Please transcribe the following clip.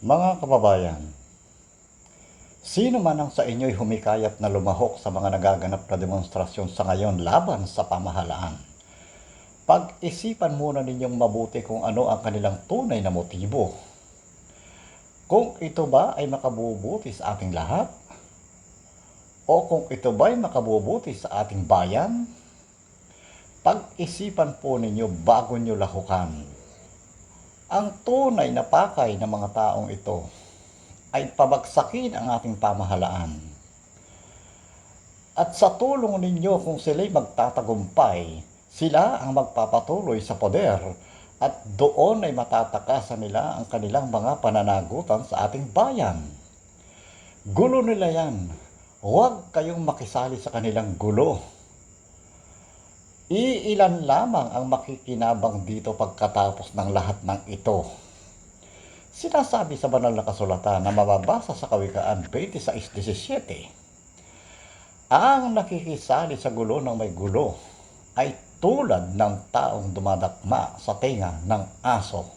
Mga kababayan, sino man ang sa inyo'y humikayat na lumahok sa mga nagaganap na demonstrasyon sa ngayon laban sa pamahalaan? Pag-isipan muna ninyong mabuti kung ano ang kanilang tunay na motibo. Kung ito ba ay makabubuti sa ating lahat? O kung ito ba ay makabubuti sa ating bayan? Pag-isipan po ninyo bago nyo lahukan. Ang tunay na pakay ng mga taong ito ay pabagsakin ang ating pamahalaan. At sa tulong ninyo kung sila'y magtatagumpay, sila ang magpapatuloy sa poder at doon ay matatakasan nila ang kanilang mga pananagutan sa ating bayan. Gulo nila yan. Huwag kayong makisali sa kanilang gulo. Iilan lamang ang makikinabang dito pagkatapos ng lahat ng ito. Sinasabi sa banal na kasulatan na mababasa sa Kawikaan 26:17, ang nakikisali sa gulo ng may gulo ay tulad ng taong dumadakma sa tenga ng aso.